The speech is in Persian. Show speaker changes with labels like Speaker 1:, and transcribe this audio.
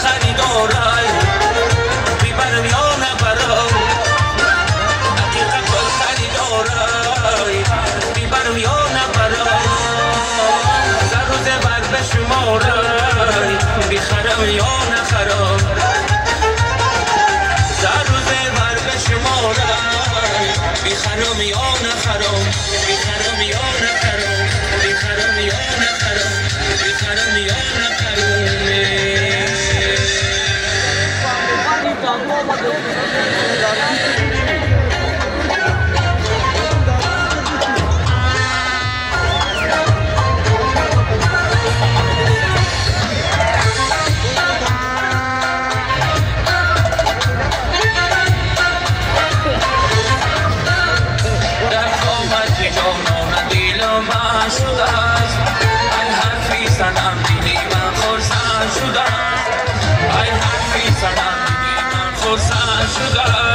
Speaker 1: خریدارای بیبرم یا نبرم عقیقه گل خریدارای بیبرم یا نبرم زر و زبر به شمارای بیخرم یا نخرم زر و زبر به شمارای بیخرم یا نخرم بیخرم یا نخرم بیخرم یا نخرم بیخرم یا نخرم شده است ای حرفی سنم دیدی من خرسند شده است ای حرفی سنم دیدی من خرسند شده است